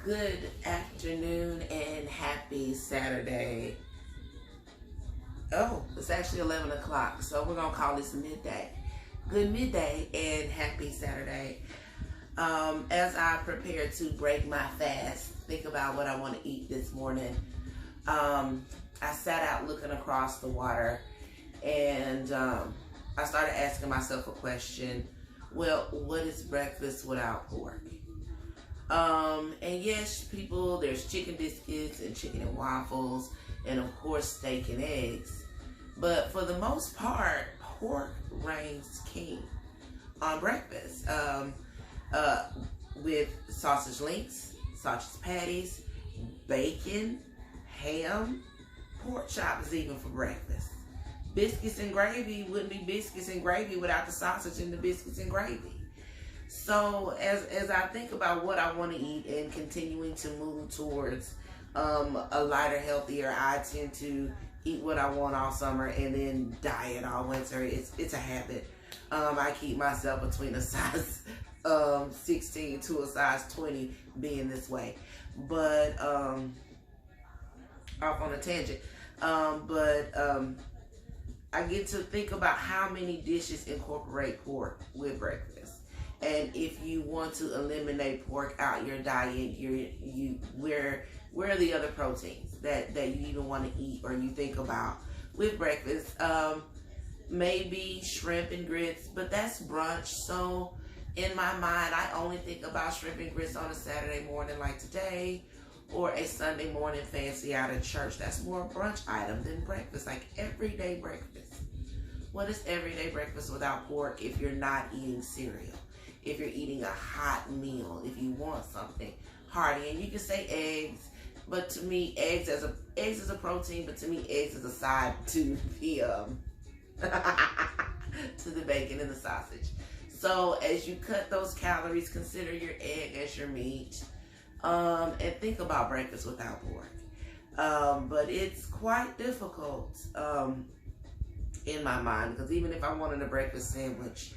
Good afternoon and happy Saturday. Oh, it's actually 11 o'clock, so we're going to call this midday. Good midday and happy Saturday. As I prepare to break my fast, think about what I want to eat this morning, I sat out looking across the water and I started asking myself a question. Well, what is breakfast without pork? And yes, people, there's chicken biscuits and chicken and waffles and of course steak and eggs. But for the most part, pork reigns king on breakfast. With sausage links, sausage patties, bacon, ham, pork chops even for breakfast. Biscuits and gravy wouldn't be biscuits and gravy without the sausage and the biscuits and gravy. So as I think about what I want to eat and continuing to move towards a lighter, healthier, I tend to eat what I want all summer and then diet all winter. It's a habit. I keep myself between a size 16 to a size 20 being this way. But off on a tangent. I get to think about how many dishes incorporate pork with breakfast. And if you want to eliminate pork out your diet, where are the other proteins that you even want to eat or you think about with breakfast? Maybe shrimp and grits, but that's brunch. So in my mind, I only think about shrimp and grits on a Saturday morning like today, or a Sunday morning fancy out of church. That's more a brunch item than breakfast, like everyday breakfast. What is everyday breakfast without pork if you're not eating cereal? If you're eating a hot meal, if you want something hearty, and you can say eggs, but to me, eggs is a protein, but to me, eggs is a side to the to the bacon and the sausage. So as you cut those calories, consider your egg as your meat, and think about breakfast without pork. But it's quite difficult in my mind, because even if I wanted a breakfast sandwich,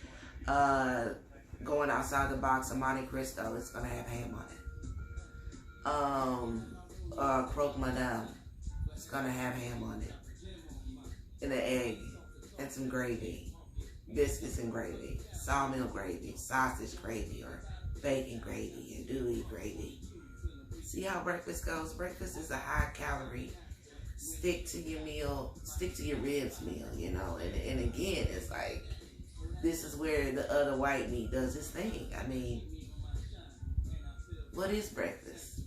going outside the box of Monte Cristo, it's gonna have ham on it. Croque Madame, it's gonna have ham on it, and an egg, and some gravy, biscuits and gravy, sawmill gravy, sausage gravy, or bacon gravy, and gooey gravy. See how breakfast goes? Breakfast is a high calorie, stick to your meal, stick to your ribs meal, you know, and again, it's like, this is where the other white meat does its thing. I mean, what is breakfast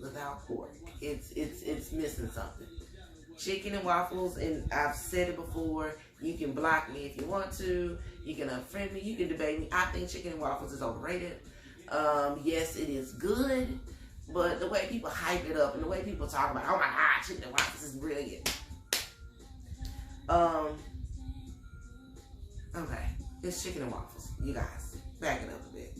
without pork? It's missing something. Chicken and waffles, and I've said it before, you can block me if you want to, you can unfriend me, you can debate me. I think chicken and waffles is overrated. Yes, it is good, but the way people hype it up and the way people talk about, oh my God, chicken and waffles is brilliant. Okay, it's chicken and waffles, you guys. Back it up a bit.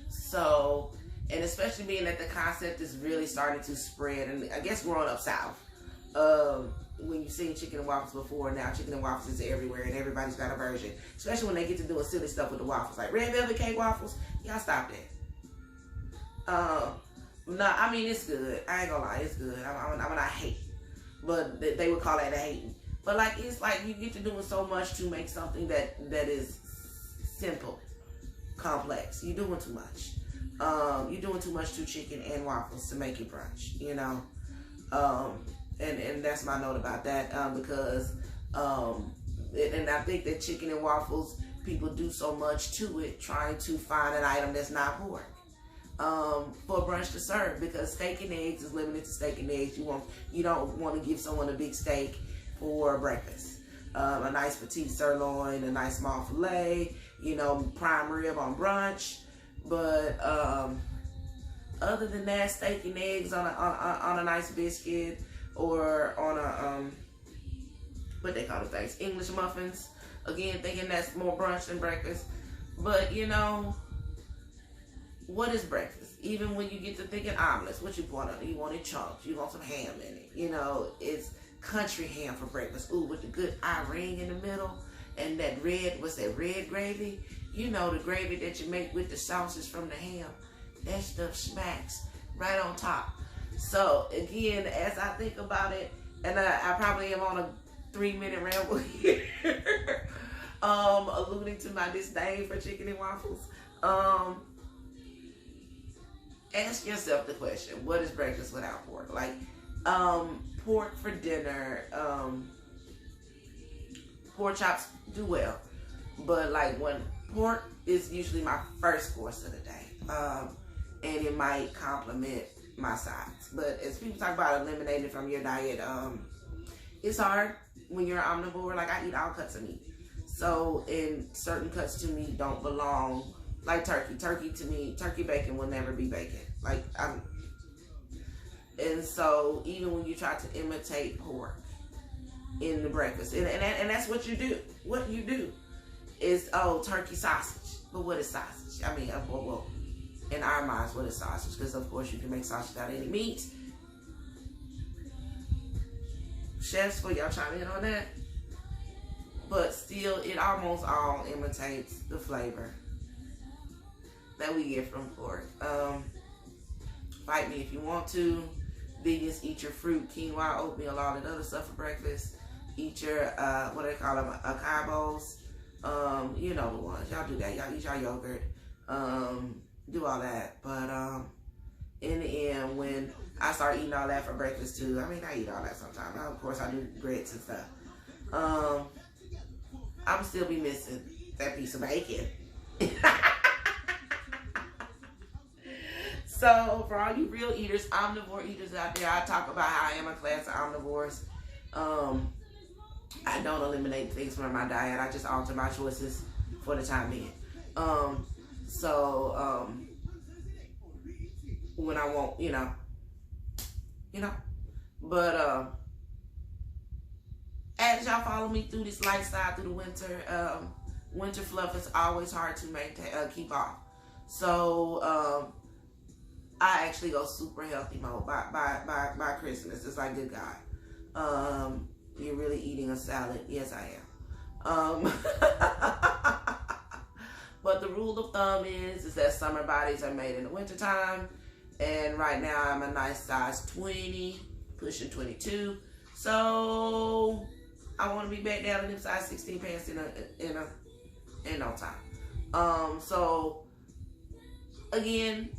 So, and especially being that the concept is really starting to spread, and I guess growing up south, when you've seen chicken and waffles before, now chicken and waffles is everywhere and everybody's got a version. Especially when they get to doing silly stuff with the waffles, like red velvet cake waffles. Y'all stop that. No, I mean, it's good. I ain't gonna lie, it's good. I'm not hate, but they would call that a hating. But like, it's like you get to doing so much to make something that is simple, complex. You're doing too much. You're doing too much to chicken and waffles to make it brunch, you know. And that's my note about that, because and I think that chicken and waffles, people do so much to it, trying to find an item that's not pork for brunch to serve, because steak and eggs is limited to steak and eggs. You don't want to give someone a big steak for breakfast. A nice petite sirloin, a nice small filet, you know, prime rib on brunch. But other than that, steak and eggs on a nice biscuit, or on a what they call the things, English muffins. Again, thinking that's more brunch than breakfast. But you know, what is breakfast? Even when you get to thinking omelets, what you want on it? You want it chunks. You want some ham in it. You know, it's country ham for breakfast. Ooh, with the good eye ring in the middle. and that red, what's that, red gravy? You know, the gravy that you make with the sausage from the ham. That stuff smacks right on top. So again, as I think about it, and I probably am on a 3-minute ramble here, alluding to my disdain for chicken and waffles. Ask yourself the question, what is breakfast without pork? Like, pork for dinner, pork chops do well. But like when pork is usually my first course of the day. And it might complement my sides. But as people talk about eliminating from your diet, it's hard when you're omnivore. Like, I eat all cuts of meat. So, and certain cuts to me don't belong. Like turkey. Turkey to me, turkey bacon will never be bacon. Like, and so even when you try to imitate pork in the breakfast, and that's what you do. What you do is, oh, turkey sausage. But what is sausage? I mean, well, in our minds, what is sausage? Because of course you can make sausage out of any meat. Chefs, for y'all chime in on that. But still, it almost all imitates the flavor that we get from pork. Fight me if you want to. Vegans, eat your fruit, quinoa, oatmeal, all that other stuff for breakfast. Eat your, what do they call them, acai. You know the ones. Y'all do that. Y'all eat your yogurt. Do all that. But in the end, when I start eating all that for breakfast too, I mean, I eat all that sometimes. Of course, I do grits and stuff. I'm still be missing that piece of bacon. So for all you real eaters, omnivore eaters out there, I talk about how I am a class of omnivores. I don't eliminate things from my diet. I just alter my choices for the time being. When I want, you know. But as y'all follow me through this lifestyle through the winter, winter fluff is always hard to maintain, keep off. So I actually go super healthy mode by Christmas. It's like, good God, you're really eating a salad. Yes, I am. But the rule of thumb is that summer bodies are made in the wintertime. And right now I'm a nice size 20, pushing 22. So I want to be back down in them size 16 pants in no time. So again,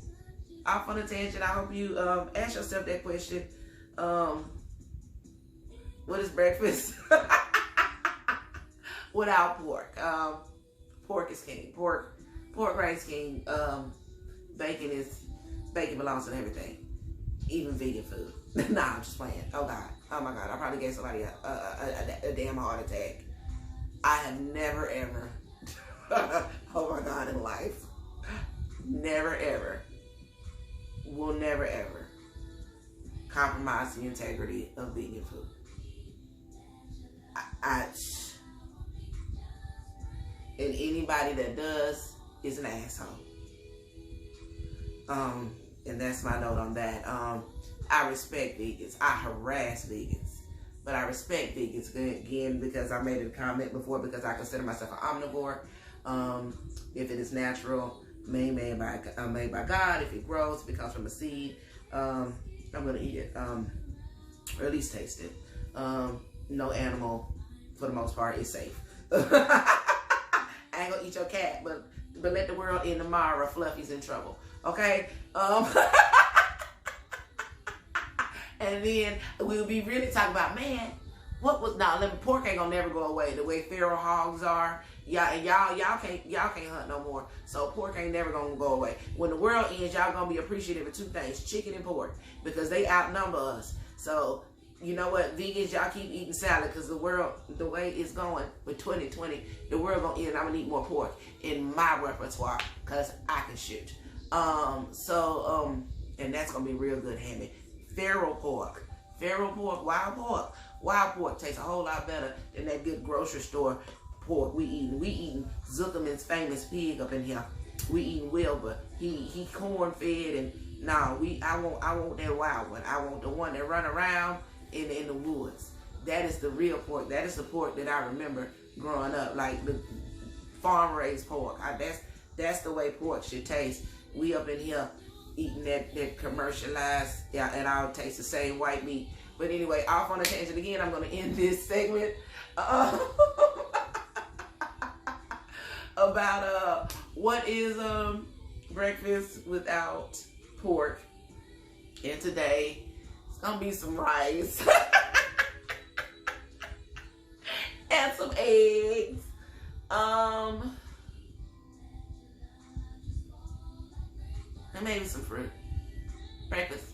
off on a tangent. I hope you ask yourself that question. What is breakfast without pork? Pork is king. Pork reigns king. Bacon belongs in everything, even vegan food. Nah, I'm just playing. Oh God, oh my God, I probably gave somebody a damn heart attack. I have never ever, oh my God, in life, never ever, will never ever compromise the integrity of vegan food. And anybody that does is an asshole. And that's my note on that. I respect vegans. I harass vegans. But I respect vegans, again, because I made a comment before, because I consider myself an omnivore. If it is natural, made by God, if it grows, if it comes from a seed, I'm going to eat it, or at least taste it. No animal, for the most part, is safe. I ain't going to eat your cat, but let the world in tomorrow. Fluffy's in trouble. Okay? And then we'll be really talking about, man, pork ain't gonna never go away. The way feral hogs are, y'all can't hunt no more. So pork ain't never gonna go away. When the world ends, y'all gonna be appreciative of two things: chicken and pork, because they outnumber us. So you know what, vegans, y'all keep eating salad, because the world, the way it's going with 2020, the world gonna end. I'm gonna eat more pork in my repertoire because I can shoot. And that's gonna be real good, hammy. Feral pork, wild pork tastes a whole lot better than that good grocery store pork we eating Zuckerman's famous pig up in here. We eating Wilbur. He corn fed, and I want that wild one. I want the one that run around in the woods. that is the real pork. That is the pork that I remember growing up, like the farm raised pork. That's the way pork should taste. We up in here eating that commercialized, yeah, and I'll taste the same white meat. But anyway, off on a tangent again. I'm going to end this segment about what is breakfast without pork. And today it's gonna be some rice and some eggs, and maybe some fruit. Breakfast